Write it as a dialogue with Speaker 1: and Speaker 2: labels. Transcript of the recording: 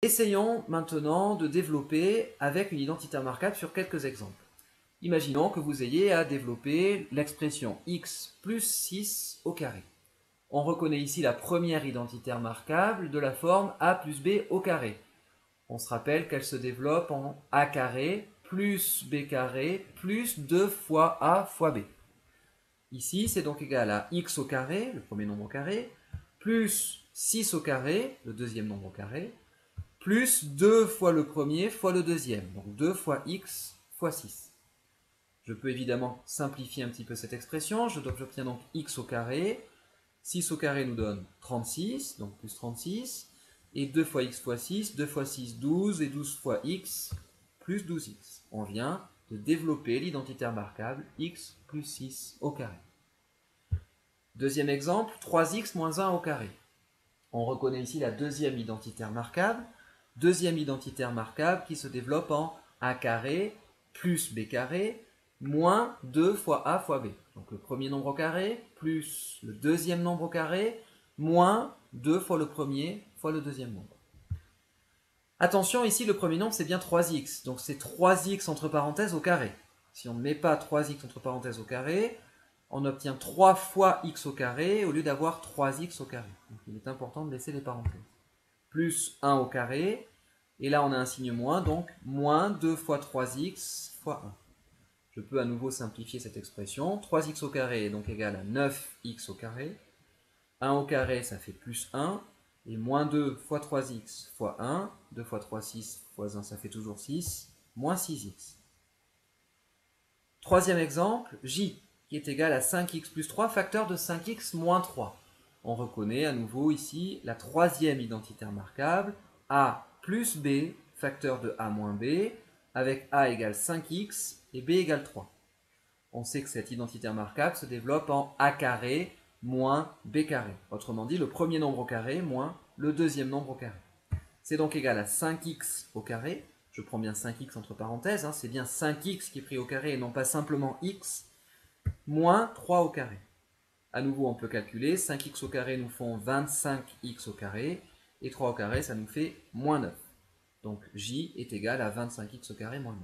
Speaker 1: Essayons maintenant de développer avec une identité remarquable sur quelques exemples. Imaginons que vous ayez à développer l'expression x plus 6 au carré. On reconnaît ici la première identité remarquable de la forme a plus b au carré. On se rappelle qu'elle se développe en a carré plus b carré plus 2 fois a fois b. Ici, c'est donc égal à x au carré, le premier nombre au carré, plus 6 au carré, le deuxième nombre au carré, plus 2 fois le premier fois le deuxième, donc 2 fois x fois 6. Je peux évidemment simplifier un petit peu cette expression, j'obtiens donc x au carré, 6 au carré nous donne 36, donc plus 36, et 2 fois x fois 6, 2 fois 6, 12, et 12 fois x, plus 12x. On vient de développer l'identité remarquable x plus 6 au carré. Deuxième exemple, 3x moins 1 au carré. On reconnaît ici la deuxième identité remarquable, qui se développe en a carré plus b carré moins 2 fois a fois b. Donc le premier nombre au carré plus le deuxième nombre au carré moins 2 fois le premier fois le deuxième nombre. Attention, ici le premier nombre c'est bien 3x, donc c'est 3x entre parenthèses au carré. Si on ne met pas 3x entre parenthèses au carré, on obtient 3 fois x au carré au lieu d'avoir 3x au carré. Donc il est important de laisser les parenthèses. Plus 1 au carré, et là on a un signe moins, donc moins 2 fois 3x fois 1. Je peux à nouveau simplifier cette expression. 3x au carré est donc égal à 9x au carré. 1 au carré, ça fait plus 1. Et moins 2 fois 3x fois 1. 2 fois 3, 6 fois 1, ça fait toujours 6. Moins 6x. Troisième exemple, j, qui est égal à 5x plus 3, facteur de 5x moins 3. On reconnaît à nouveau ici la troisième identité remarquable, a plus b, facteur de a moins b, avec a égale 5x et b égale 3. On sait que cette identité remarquable se développe en a carré moins b carré. Autrement dit, le premier nombre au carré moins le deuxième nombre au carré. C'est donc égal à 5x au carré. Je prends bien 5x entre parenthèses, hein, c'est bien 5x qui est pris au carré et non pas simplement x, moins 3 au carré. À nouveau, on peut calculer, 5x au carré nous font 25x au carré, et 3 au carré, ça nous fait moins 9. Donc j est égal à 25x au carré moins 9.